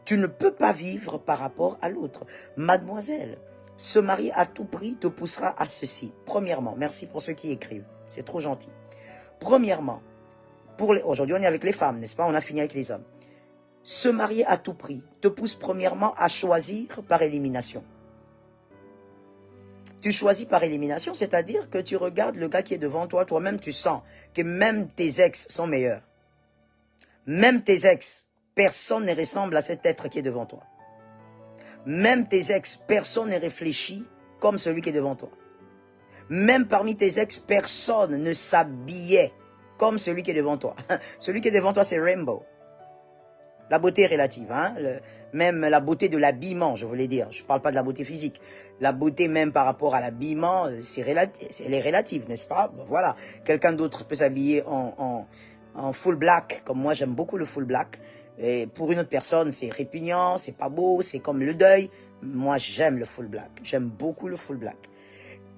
Tu ne peux pas vivre par rapport à l'autre. Mademoiselle, se marier à tout prix te poussera à ceci. Premièrement, merci pour ceux qui écrivent. C'est trop gentil. Premièrement, aujourd'hui on est avec les femmes, n'est-ce pas? On a fini avec les hommes. Se marier à tout prix te pousse premièrement à choisir par élimination. Tu choisis par élimination, c'est-à-dire que tu regardes le gars qui est devant toi, toi-même tu sens que même tes ex sont meilleurs. Même tes ex, personne ne ressemble à cet être qui est devant toi. Même tes ex, personne ne réfléchit comme celui qui est devant toi. Même parmi tes ex, personne ne s'habillait comme celui qui est devant toi. Celui qui est devant toi, c'est Rainbow. La beauté est relative, hein? Même la beauté de l'habillement, je voulais dire. Je ne parle pas de la beauté physique. La beauté même par rapport à l'habillement, elle est relative, n'est-ce pas? Ben voilà. Quelqu'un d'autre peut s'habiller en full black, comme moi j'aime beaucoup le full black. Et pour une autre personne, c'est répugnant, c'est pas beau, c'est comme le deuil. Moi, j'aime le full black. J'aime beaucoup le full black.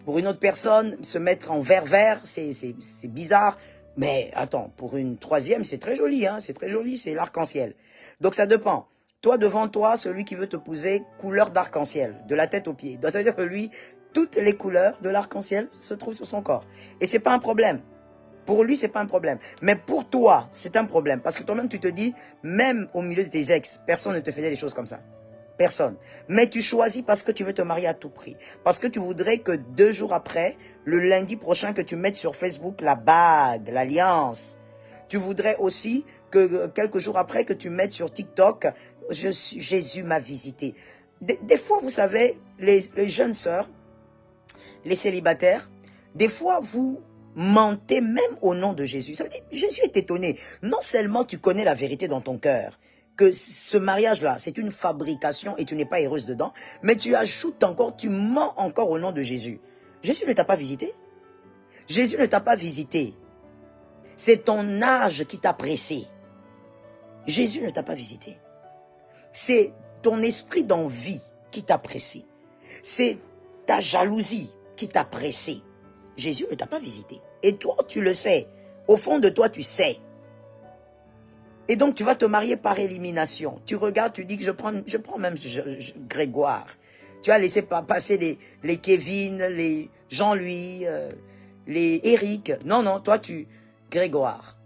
Pour une autre personne, se mettre en vert, c'est bizarre. Mais attends, pour une troisième, c'est très joli, hein, c'est très joli, c'est l'arc-en-ciel. Donc ça dépend. Toi, devant toi, celui qui veut t'épouser, couleur d'arc-en-ciel, de la tête aux pieds. Donc ça veut dire que lui, toutes les couleurs de l'arc-en-ciel se trouvent sur son corps. Et c'est pas un problème. Pour lui, c'est pas un problème. Mais pour toi, c'est un problème. Parce que toi-même, tu te dis, même au milieu de tes ex, personne ne te faisait des choses comme ça. Personne. Mais tu choisis parce que tu veux te marier à tout prix. Parce que tu voudrais que 2 jours après, le lundi prochain, que tu mettes sur Facebook la bague, l'alliance. Tu voudrais aussi que quelques jours après, que tu mettes sur TikTok, Jésus m'a visité. Des fois, vous savez, les jeunes sœurs, les célibataires, des fois, vous mentez même au nom de Jésus. Ça veut dire, Jésus est étonné. Non seulement tu connais la vérité dans ton cœur, que ce mariage-là, c'est une fabrication et tu n'es pas heureuse dedans, mais tu ajoutes encore, tu mens encore au nom de Jésus. Jésus ne t'a pas visité. Jésus ne t'a pas visité. C'est ton âge qui t'a pressé. Jésus ne t'a pas visité. C'est ton esprit d'envie qui t'a pressé. C'est ta jalousie qui t'a pressé. Jésus ne t'a pas visité. Et toi, tu le sais. Au fond de toi, tu sais. Et donc, tu vas te marier par élimination. Tu regardes, tu dis que je prends même Grégoire. Tu as laissé passer les Kevin, les Jean-Louis, les Eric. Non, non, toi, Grégoire.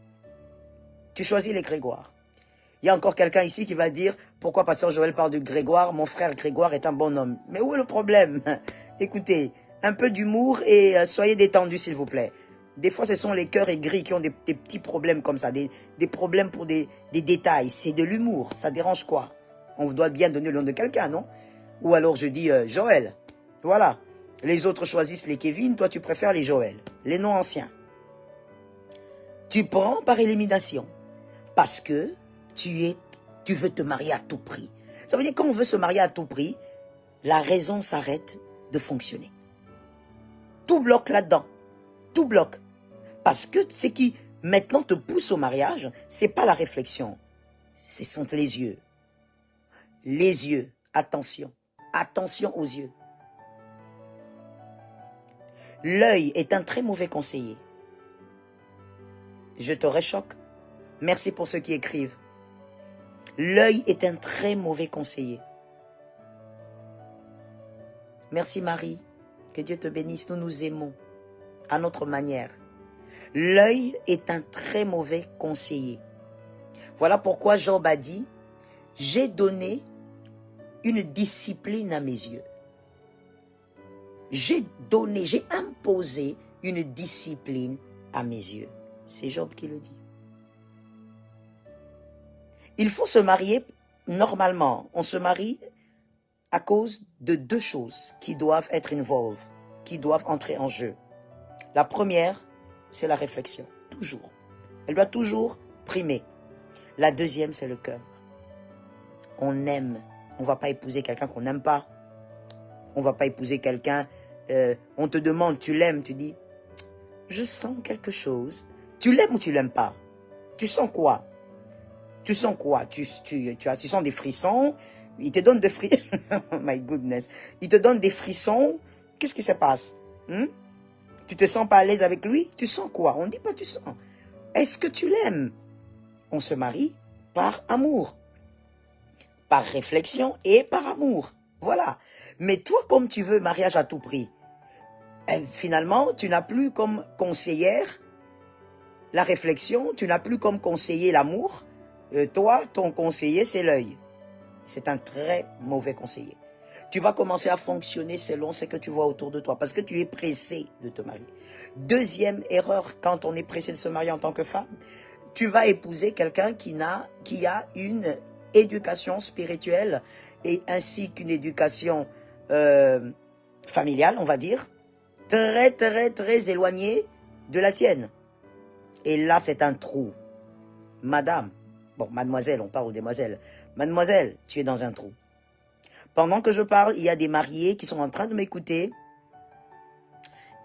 Tu choisis les Grégoire. Il y a encore quelqu'un ici qui va dire, pourquoi Pasteur Joël parle de Grégoire? Mon frère Grégoire est un bon homme. Mais où est le problème? Écoutez, un peu d'humour et soyez détendus, s'il vous plaît. Des fois, ce sont les cœurs aigris qui ont des petits problèmes comme ça, des problèmes pour des détails. C'est de l'humour, ça dérange quoi? On doit bien donner le nom de quelqu'un, non? Ou alors je dis Joël. Voilà. Les autres choisissent les Kevin, toi tu préfères les Joël, les noms anciens. Tu prends par élimination parce que tu veux te marier à tout prix. Ça veut dire que quand on veut se marier à tout prix, la raison s'arrête de fonctionner. Tout bloque là-dedans. Tout bloque. Parce que ce qui maintenant te pousse au mariage, c'est pas la réflexion. Ce sont les yeux. Les yeux. Attention. Attention aux yeux. L'œil est un très mauvais conseiller. Je te réchoque. Merci pour ceux qui écrivent. L'œil est un très mauvais conseiller. Merci Marie. Que Dieu te bénisse. Nous nous aimons à notre manière. L'œil est un très mauvais conseiller. Voilà pourquoi Job a dit, j'ai donné une discipline à mes yeux. J'ai imposé une discipline à mes yeux. C'est Job qui le dit. Il faut se marier normalement. On se marie à cause de 2 choses qui doivent être involved, qui doivent entrer en jeu. La première, c'est la réflexion, toujours. Elle doit toujours primer. La deuxième, c'est le cœur. On aime. On ne va pas épouser quelqu'un qu'on n'aime pas. On ne va pas épouser quelqu'un, on te demande, tu l'aimes, tu dis, je sens quelque chose. Tu l'aimes ou tu l'aimes pas? Tu sens quoi? Tu sens quoi? Tu sens des frissons? Il te donne des frissons. Oh my goodness. Il te donne des frissons. Qu'est-ce qui se passe? Tu te sens pas à l'aise avec lui? Tu sens quoi? On ne dit pas tu sens. Est-ce que tu l'aimes? On se marie par amour. par réflexion et par amour. Voilà. Mais toi, comme tu veux mariage à tout prix, finalement, tu n'as plus comme conseillère la réflexion, tu n'as plus comme conseiller l'amour. Toi, ton conseiller, c'est l'œil. C'est un très mauvais conseiller. Tu vas commencer à fonctionner selon ce que tu vois autour de toi parce que tu es pressé de te marier. Deuxième erreur, quand on est pressé de se marier en tant que femme, tu vas épouser quelqu'un qui a une éducation spirituelle et ainsi qu'une éducation familiale, on va dire, très, très, très éloignée de la tienne. Et là, c'est un trou. Madame, bon, mademoiselle, on parle aux demoiselles. Mademoiselle, tu es dans un trou. Pendant que je parle, il y a des mariés qui sont en train de m'écouter.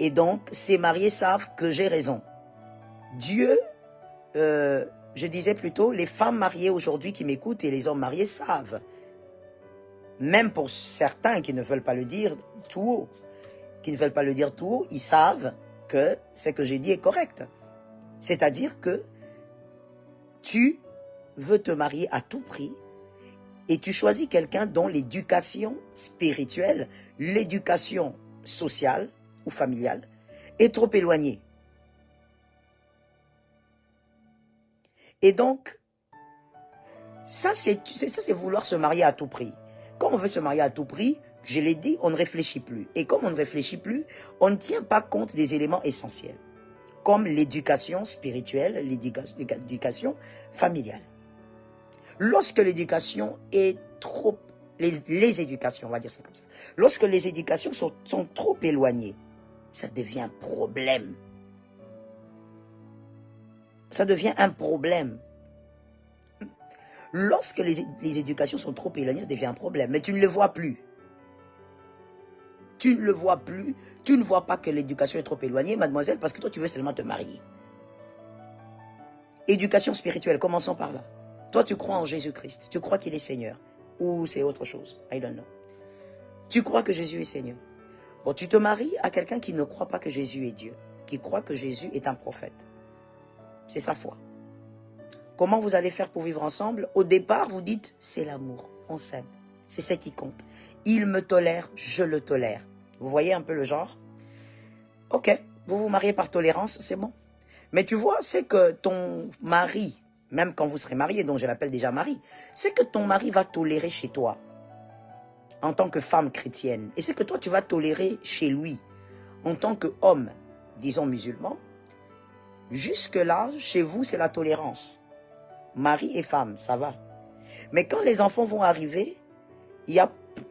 Et donc, ces mariés savent que j'ai raison. Dieu, je disais plutôt, les femmes mariées aujourd'hui qui m'écoutent et les hommes mariés savent. Même pour certains qui ne veulent pas le dire tout haut, ils savent que ce que j'ai dit est correct. C'est-à-dire que tu veux te marier à tout prix et tu choisis quelqu'un dont l'éducation spirituelle, l'éducation sociale ou familiale est trop éloignée. Et donc, ça c'est vouloir se marier à tout prix. Comme on veut se marier à tout prix, je l'ai dit, on ne réfléchit plus. Et comme on ne réfléchit plus, on ne tient pas compte des éléments essentiels, comme l'éducation spirituelle, l'éducation familiale. Lorsque l'éducation est trop... Les éducations, on va dire ça comme ça. Lorsque les éducations sont trop éloignées, ça devient un problème. Ça devient un problème. Lorsque les éducations sont trop éloignées, ça devient un problème. Mais tu ne le vois plus. Tu ne le vois plus. Tu ne vois pas que l'éducation est trop éloignée, mademoiselle, parce que toi, tu veux seulement te marier. Éducation spirituelle, commençons par là. Toi, tu crois en Jésus-Christ. Tu crois qu'il est Seigneur. Ou c'est autre chose. I don't know. Tu crois que Jésus est Seigneur. Bon, tu te maries à quelqu'un qui ne croit pas que Jésus est Dieu. Qui croit que Jésus est un prophète. C'est sa foi. Comment vous allez faire pour vivre ensemble? Au départ, vous dites, c'est l'amour. On s'aime. C'est ce qui compte. Il me tolère, je le tolère. Vous voyez un peu le genre? Ok, vous vous mariez par tolérance, c'est bon. Mais tu vois, c'est que ton mari, même quand vous serez marié, donc je l'appelle déjà mari, c'est que ton mari va tolérer chez toi, en tant que femme chrétienne. Et c'est que toi, tu vas tolérer chez lui, en tant qu'homme, disons musulman. Jusque-là, chez vous, c'est la tolérance. Mari et femme, ça va. Mais quand les enfants vont arriver, il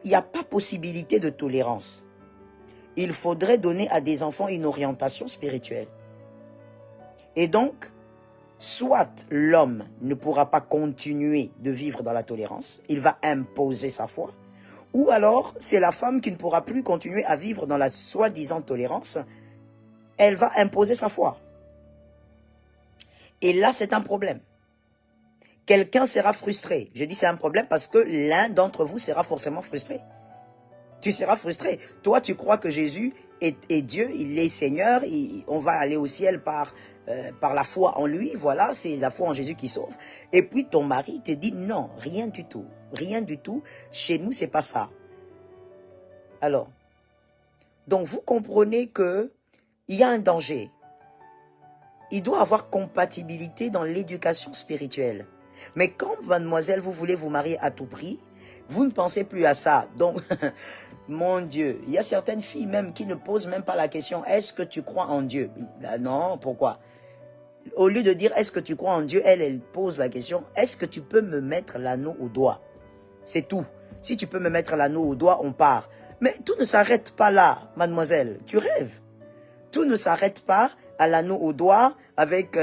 n'y a pas possibilité de tolérance. Il faudrait donner à des enfants une orientation spirituelle. Et donc, soit l'homme ne pourra pas continuer de vivre dans la tolérance, il va imposer sa foi, ou alors c'est la femme qui ne pourra plus continuer à vivre dans la soi-disant tolérance, elle va imposer sa foi. Et là, c'est un problème. Quelqu'un sera frustré. Je dis c'est un problème parce que l'un d'entre vous sera forcément frustré. Tu seras frustré. Toi, tu crois que Jésus est Dieu, il est Seigneur, on va aller au ciel par la foi en lui, voilà, c'est la foi en Jésus qui sauve. Et puis ton mari te dit non, rien du tout, chez nous c'est pas ça. Alors, donc vous comprenez que il y a un danger. Il doit avoir compatibilité dans l'éducation spirituelle. Mais quand, mademoiselle, vous voulez vous marier à tout prix, vous ne pensez plus à ça. Donc, mon Dieu, il y a certaines filles même qui ne posent même pas la question, est-ce que tu crois en Dieu? Non, pourquoi? Au lieu de dire, est-ce que tu crois en Dieu, elle pose la question, est-ce que tu peux me mettre l'anneau au doigt? C'est tout. Si tu peux me mettre l'anneau au doigt, on part. Mais tout ne s'arrête pas là, mademoiselle. Tu rêves. Tout ne s'arrête pas à l'anneau au doigt avec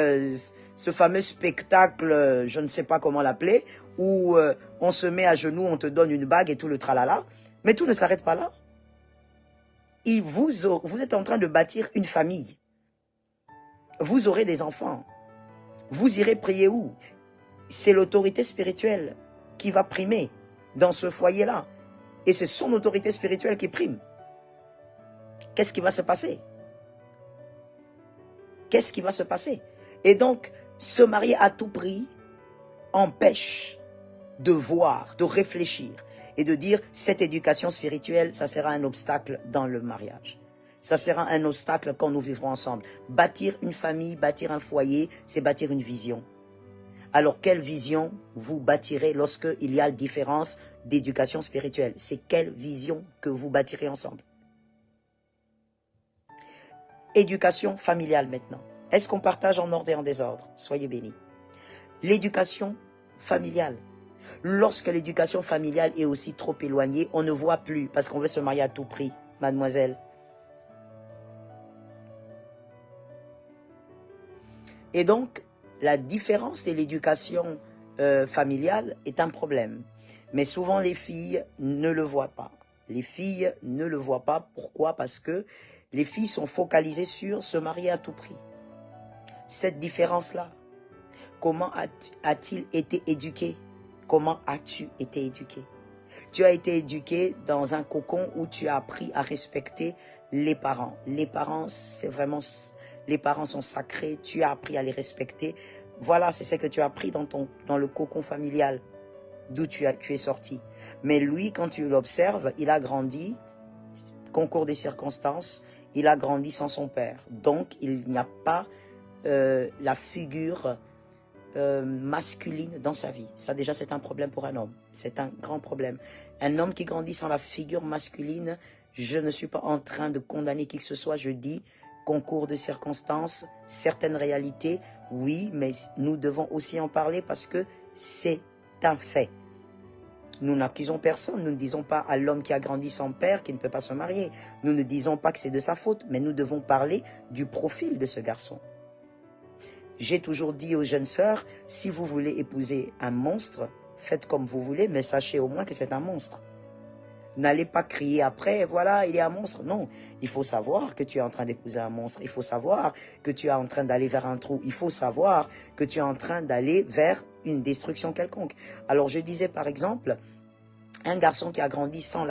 ce fameux spectacle, je ne sais pas comment l'appeler, où on se met à genoux, on te donne une bague et tout le tralala. Mais tout ne s'arrête pas là. Et vous êtes en train de bâtir une famille. Vous aurez des enfants. Vous irez prier où? C'est l'autorité spirituelle qui va primer dans ce foyer-là. Et c'est son autorité spirituelle qui prime. Qu'est-ce qui va se passer? Qu'est-ce qui va se passer? Et donc, se marier à tout prix empêche de voir, de réfléchir et de dire cette éducation spirituelle, ça sera un obstacle dans le mariage. Ça sera un obstacle quand nous vivrons ensemble. Bâtir une famille, bâtir un foyer, c'est bâtir une vision. Alors, quelle vision vous bâtirez lorsqu'il y a différence d'éducation spirituelle? C'est quelle vision que vous bâtirez ensemble? Éducation familiale maintenant. Est-ce qu'on partage en ordre et en désordre? Soyez bénis. L'éducation familiale. Lorsque l'éducation familiale est aussi trop éloignée, on ne voit plus parce qu'on veut se marier à tout prix, mademoiselle. Et donc, la différence de l'éducation familiale est un problème. Mais souvent, les filles ne le voient pas. Les filles ne le voient pas. Pourquoi? Parce que les filles sont focalisées sur se marier à tout prix. Cette différence-là, comment a-t-il été éduqué? Comment as-tu été éduqué? Tu as été éduqué dans un cocon où tu as appris à respecter les parents. Les parents, c'est vraiment... Les parents sont sacrés, tu as appris à les respecter. Voilà, c'est ce que tu as appris dans le cocon familial d'où tu es sorti. Mais lui, quand tu l'observes, il a grandi, concours des circonstances, il a grandi sans son père. Donc, il n'y a pas la figure masculine dans sa vie. Ça, déjà, c'est un problème pour un homme. C'est un grand problème. Un homme qui grandit sans la figure masculine, je ne suis pas en train de condamner qui que ce soit, je dis... Concours de circonstances, certaines réalités, oui, mais nous devons aussi en parler parce que c'est un fait. Nous n'accusons personne, nous ne disons pas à l'homme qui a grandi sans père qu'il ne peut pas se marier. Nous ne disons pas que c'est de sa faute, mais nous devons parler du profil de ce garçon. J'ai toujours dit aux jeunes sœurs, si vous voulez épouser un monstre, faites comme vous voulez, mais sachez au moins que c'est un monstre. N'allez pas crier après, voilà, il est un monstre. Non, il faut savoir que tu es en train d'épouser un monstre. Il faut savoir que tu es en train d'aller vers un trou. Il faut savoir que tu es en train d'aller vers une destruction quelconque. Alors, je disais par exemple, un garçon qui a grandi sans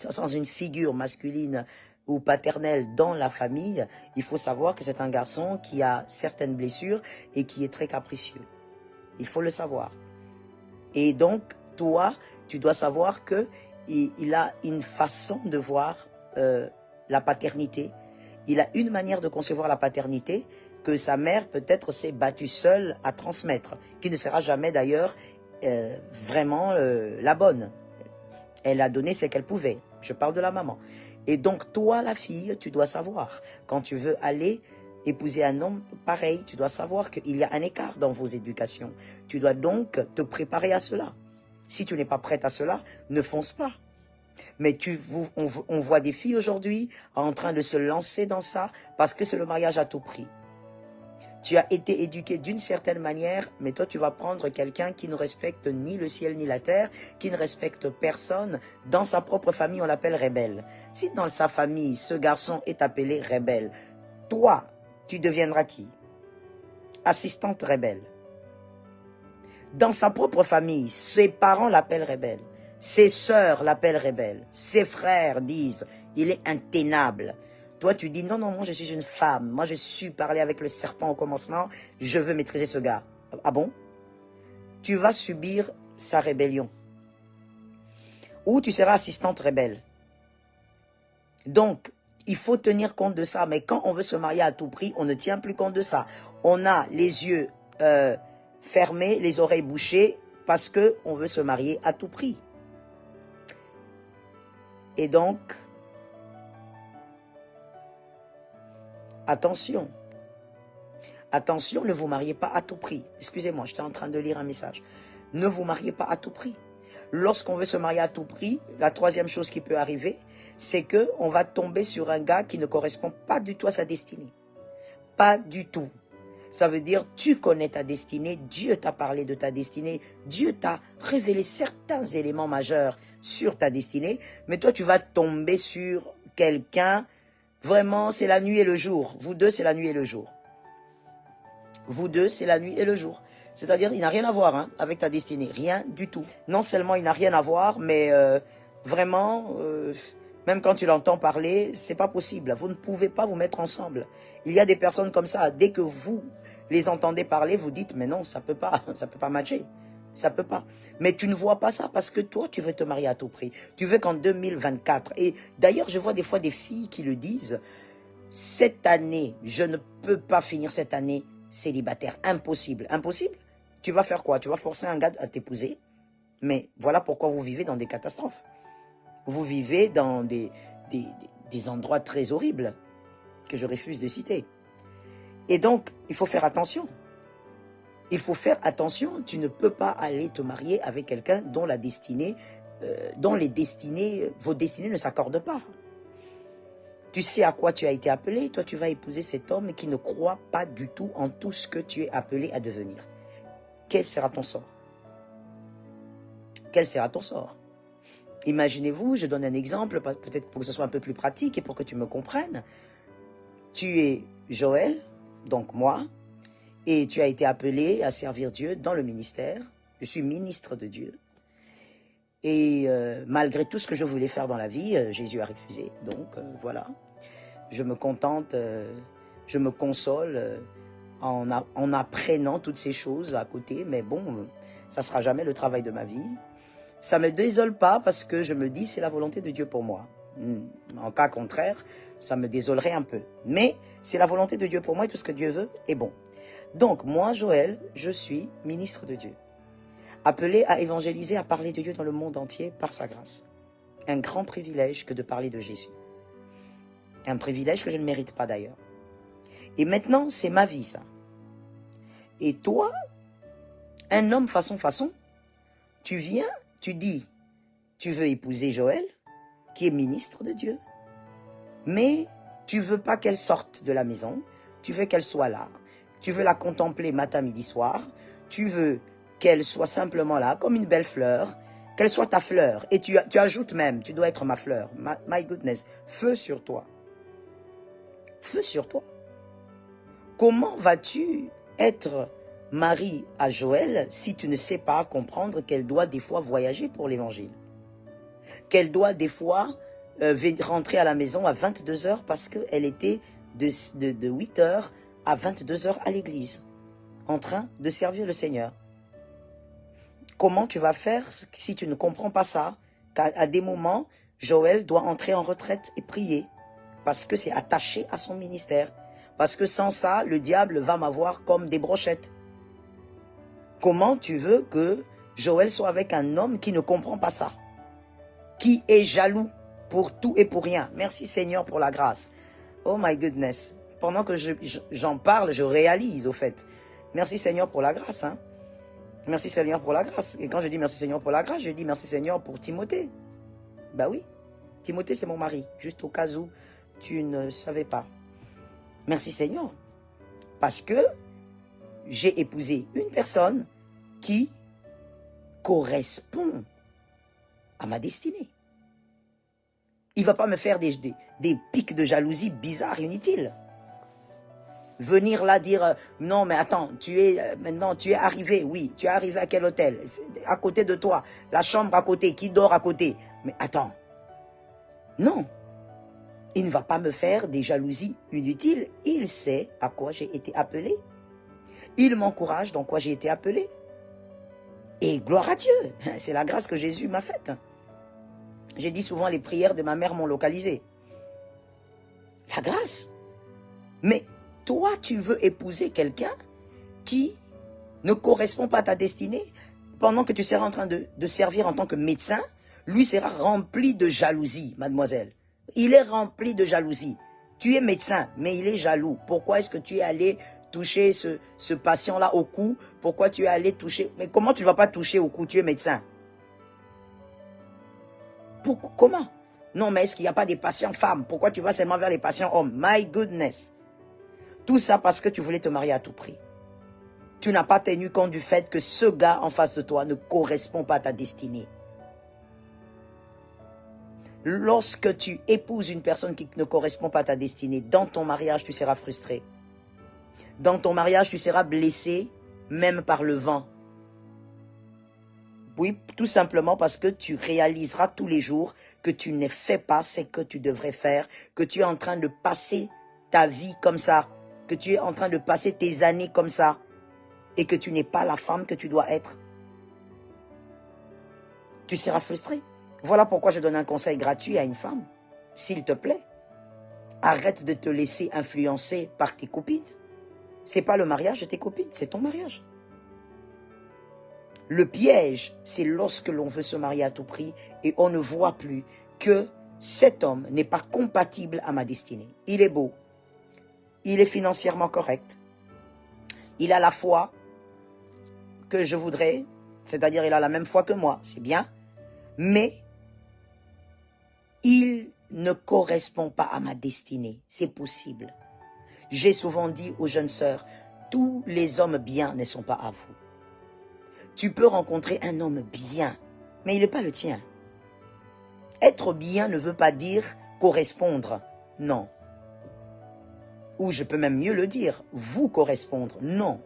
sans une figure masculine ou paternelle dans la famille, il faut savoir que c'est un garçon qui a certaines blessures et qui est très capricieux. Il faut le savoir. Et donc, toi, tu dois savoir qu'il a une façon de voir la paternité. Il a une manière de concevoir la paternité que sa mère peut-être s'est battue seule à transmettre, qui ne sera jamais d'ailleurs vraiment la bonne. Elle a donné ce qu'elle pouvait. Je parle de la maman. Et donc, toi, la fille, tu dois savoir, quand tu veux aller épouser un homme pareil, tu dois savoir qu'il y a un écart dans vos éducations. Tu dois donc te préparer à cela. Si tu n'es pas prête à cela, ne fonce pas. Mais on voit des filles aujourd'hui en train de se lancer dans ça parce que c'est le mariage à tout prix. Tu as été éduqué d'une certaine manière, mais toi tu vas prendre quelqu'un qui ne respecte ni le ciel ni la terre, qui ne respecte personne. Dans sa propre famille, on l'appelle rebelle. Si dans sa famille, ce garçon est appelé rebelle, toi, tu deviendras qui? Assistante rebelle. Dans sa propre famille, ses parents l'appellent rebelle. Ses sœurs l'appellent rebelle. Ses frères disent, il est intenable. Toi, tu dis, non, non, moi je suis une femme. Moi, je suis parlé avec le serpent au commencement. Je veux maîtriser ce gars. Ah bon? Tu vas subir sa rébellion. Ou tu seras assistante rebelle. Donc, il faut tenir compte de ça. Mais quand on veut se marier à tout prix, on ne tient plus compte de ça. On a les yeux fermés, les oreilles bouchées, parce qu'on veut se marier à tout prix. Et donc, attention. Attention, ne vous mariez pas à tout prix. Excusez-moi, j'étais en train de lire un message. Ne vous mariez pas à tout prix. Lorsqu'on veut se marier à tout prix, la troisième chose qui peut arriver, c'est qu'on va tomber sur un gars qui ne correspond pas du tout à sa destinée. Pas du tout. Ça veut dire, tu connais ta destinée, Dieu t'a parlé de ta destinée, Dieu t'a révélé certains éléments majeurs sur ta destinée, mais toi, tu vas tomber sur quelqu'un, vraiment, c'est la nuit et le jour. Vous deux, c'est la nuit et le jour. Vous deux, c'est la nuit et le jour. C'est-à-dire, il n'a rien à voir avec ta destinée, rien du tout. Non seulement il n'a rien à voir, mais vraiment, Même quand tu l'entends parler, c'est pas possible. Vous ne pouvez pas vous mettre ensemble. Il y a des personnes comme ça. Dès que vous les entendez parler, vous dites, mais non, ça peut pas matcher. Ça peut pas. Mais tu ne vois pas ça parce que toi, tu veux te marier à tout prix. Tu veux qu'en 2024, et d'ailleurs, je vois des fois des filles qui le disent, cette année, je ne peux pas finir cette année célibataire. Impossible. Impossible? Tu vas faire quoi? Tu vas forcer un gars à t'épouser? Mais voilà pourquoi vous vivez dans des catastrophes. Vous vivez dans des endroits très horribles que je refuse de citer. Et donc, il faut faire attention. Il faut faire attention. Tu ne peux pas aller te marier avec quelqu'un dont la destinée, vos destinées ne s'accordent pas. Tu sais à quoi tu as été appelé. Toi, tu vas épouser cet homme qui ne croit pas du tout en tout ce que tu es appelé à devenir. Quel sera ton sort? Quel sera ton sort? Imaginez-vous, je donne un exemple, peut-être pour que ce soit un peu plus pratique et pour que tu me comprennes. Tu es Joël, donc moi, et tu as été appelé à servir Dieu dans le ministère. Je suis ministre de Dieu. Et malgré tout ce que je voulais faire dans la vie, Jésus a refusé. Donc voilà, je me contente, je me console en apprenant toutes ces choses à côté. Mais bon, ça ne sera jamais le travail de ma vie. Ça ne me désole pas parce que je me dis c'est la volonté de Dieu pour moi. En cas contraire, ça me désolerait un peu. Mais c'est la volonté de Dieu pour moi et tout ce que Dieu veut est bon. Donc moi, Joël, je suis ministre de Dieu. Appelé à évangéliser, à parler de Dieu dans le monde entier par sa grâce. Un grand privilège que de parler de Jésus. Un privilège que je ne mérite pas d'ailleurs. Et maintenant, c'est ma vie ça. Et toi, un homme façon, tu viens, tu dis, tu veux épouser Joël, qui est ministre de Dieu, mais tu veux pas qu'elle sorte de la maison, tu veux qu'elle soit là, tu veux la contempler matin, midi, soir, tu veux qu'elle soit simplement là, comme une belle fleur, qu'elle soit ta fleur, et tu ajoutes même, tu dois être ma fleur, my goodness, feu sur toi, feu sur toi. Comment vas-tu être Marie à Joël si tu ne sais pas comprendre qu'elle doit des fois voyager pour l'évangile? Qu'elle doit des fois rentrer à la maison à 22h parce qu'elle était de 8h à 22h à l'église, en train de servir le Seigneur. Comment tu vas faire si tu ne comprends pas ça? Qu'à des moments, Joël doit entrer en retraite et prier parce que c'est attaché à son ministère. Parce que sans ça, le diable va m'avoir comme des brochettes. Comment tu veux que Joël soit avec un homme qui ne comprend pas ça? Qui est jaloux pour tout et pour rien? Merci Seigneur pour la grâce. Oh my goodness. Pendant que j'en parle, je réalise au fait. Merci Seigneur pour la grâce. Hein? Merci Seigneur pour la grâce. Et quand je dis merci Seigneur pour la grâce, je dis merci Seigneur pour Timothée. Ben oui, Timothée c'est mon mari. Juste au cas où tu ne savais pas. Merci Seigneur. Parce que j'ai épousé une personne qui correspond à ma destinée. Il ne va pas me faire des pics de jalousie bizarres, inutiles. Venir là dire, non mais attends, maintenant tu es arrivé, oui, tu es arrivé à quel hôtel? À côté de toi, la chambre à côté, qui dort à côté? Mais attends, non. Il ne va pas me faire des jalousies inutiles. Il sait à quoi j'ai été appelé. Il m'encourage dans quoi j'ai été appelé. Et gloire à Dieu, c'est la grâce que Jésus m'a faite. J'ai dit souvent, les prières de ma mère m'ont localisé. La grâce. Mais toi, tu veux épouser quelqu'un qui ne correspond pas à ta destinée. Pendant que tu seras en train de servir en tant que médecin, lui sera rempli de jalousie, mademoiselle. Il est rempli de jalousie. Tu es médecin, mais il est jaloux. Pourquoi est-ce que tu es allé toucher ce patient-là au cou? Pourquoi tu es allé toucher? Mais comment tu ne vas pas toucher au cou? Tu es médecin. Comment? Non, mais est-ce qu'il n'y a pas des patients femmes? Pourquoi tu vas seulement vers les patients hommes? My goodness. Tout ça parce que tu voulais te marier à tout prix. Tu n'as pas tenu compte du fait que ce gars en face de toi ne correspond pas à ta destinée. Lorsque tu épouses une personne qui ne correspond pas à ta destinée, dans ton mariage, tu seras frustré. Dans ton mariage, tu seras blessé, même par le vent. Oui, tout simplement parce que tu réaliseras tous les jours que tu ne fais pas ce que tu devrais faire, que tu es en train de passer ta vie comme ça, que tu es en train de passer tes années comme ça, et que tu n'es pas la femme que tu dois être. Tu seras frustré. Voilà pourquoi je donne un conseil gratuit à une femme. S'il te plaît, arrête de te laisser influencer par tes copines. C'est pas le mariage de tes copines, c'est ton mariage. Le piège, c'est lorsque l'on veut se marier à tout prix et on ne voit plus que cet homme n'est pas compatible à ma destinée. Il est beau, il est financièrement correct, il a la foi que je voudrais, c'est-à-dire il a la même foi que moi, c'est bien, mais il ne correspond pas à ma destinée, c'est possible. J'ai souvent dit aux jeunes sœurs, tous les hommes bien ne sont pas à vous. Tu peux rencontrer un homme bien, mais il n'est pas le tien. Être bien ne veut pas dire correspondre, non. Ou je peux même mieux le dire, vous correspondre, non.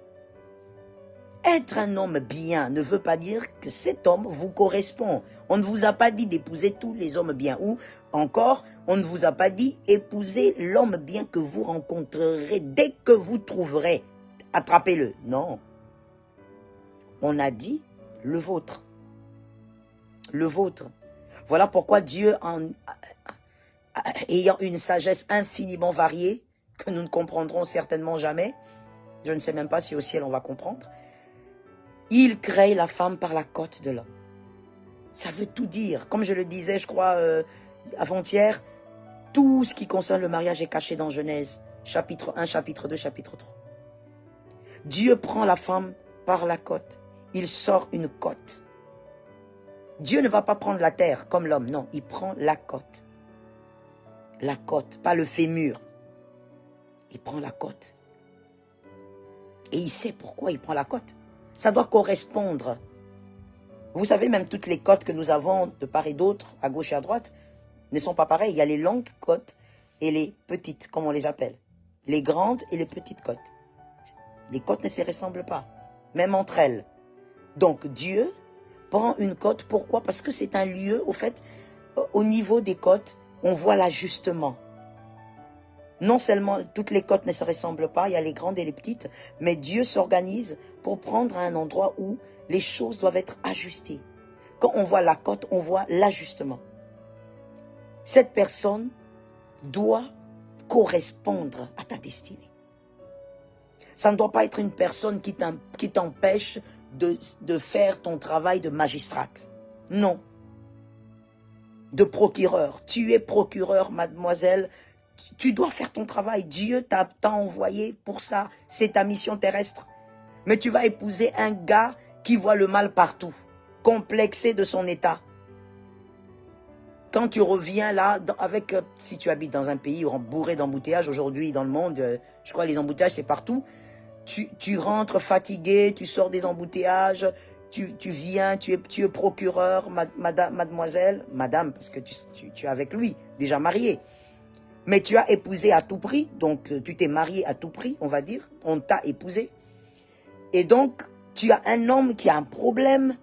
Être un homme bien ne veut pas dire que cet homme vous correspond. On ne vous a pas dit d'épouser tous les hommes bien. Ou encore, on ne vous a pas dit épouser l'homme bien que vous rencontrerez dès que vous trouverez. Attrapez-le. Non. On a dit le vôtre. Le vôtre. Voilà pourquoi Dieu, ayant une sagesse infiniment variée, que nous ne comprendrons certainement jamais, je ne sais même pas si au ciel on va comprendre, il crée la femme par la côte de l'homme. Ça veut tout dire. Comme je le disais, je crois, avant-hier, tout ce qui concerne le mariage est caché dans Genèse, chapitre 1, chapitre 2, chapitre 3. Dieu prend la femme par la côte. Il sort une côte. Dieu ne va pas prendre la terre comme l'homme, non, il prend la côte. La côte, pas le fémur. Il prend la côte. Et il sait pourquoi il prend la côte. Ça doit correspondre. Vous savez, même toutes les côtes que nous avons de part et d'autre, à gauche et à droite, ne sont pas pareilles. Il y a les longues côtes et les petites, comme on les appelle. Les grandes et les petites côtes. Les côtes ne se ressemblent pas, même entre elles. Donc Dieu prend une côte. Pourquoi? Parce que c'est un lieu, au fait, au niveau des côtes, on voit l'ajustement. Non seulement toutes les côtes ne se ressemblent pas, il y a les grandes et les petites, mais Dieu s'organise pour prendre un endroit où les choses doivent être ajustées. Quand on voit la côte, on voit l'ajustement. Cette personne doit correspondre à ta destinée. Ça ne doit pas être une personne qui t'empêche de faire ton travail de magistrate. Non. De procureur. Tu es procureur, mademoiselle. Tu dois faire ton travail. Dieu t'a envoyé pour ça. C'est ta mission terrestre. Mais tu vas épouser un gars qui voit le mal partout, complexé de son état. Quand tu reviens là, si tu habites dans un pays bourré d'embouteillages, aujourd'hui dans le monde, je crois que les embouteillages c'est partout, tu rentres fatigué, tu sors des embouteillages, tu viens, tu es procureur, mademoiselle, madame, parce que tu es avec lui, déjà marié. Mais tu as épousé à tout prix, donc tu t'es marié à tout prix, on va dire, on t'a épousé. Et donc, tu as un homme qui a un problème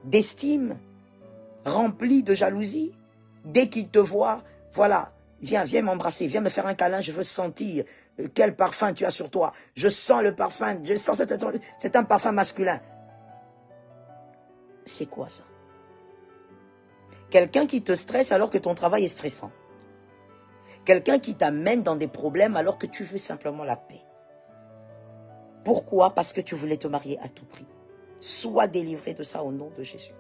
d'estime, rempli de jalousie. Dès qu'il te voit, voilà, viens m'embrasser, viens me faire un câlin, je veux sentir quel parfum tu as sur toi. Je sens le parfum, c'est un parfum masculin. C'est quoi ça? Quelqu'un qui te stresse alors que ton travail est stressant. Quelqu'un qui t'amène dans des problèmes alors que tu veux simplement la paix. Pourquoi? Parce que tu voulais te marier à tout prix. Sois délivré de ça au nom de Jésus.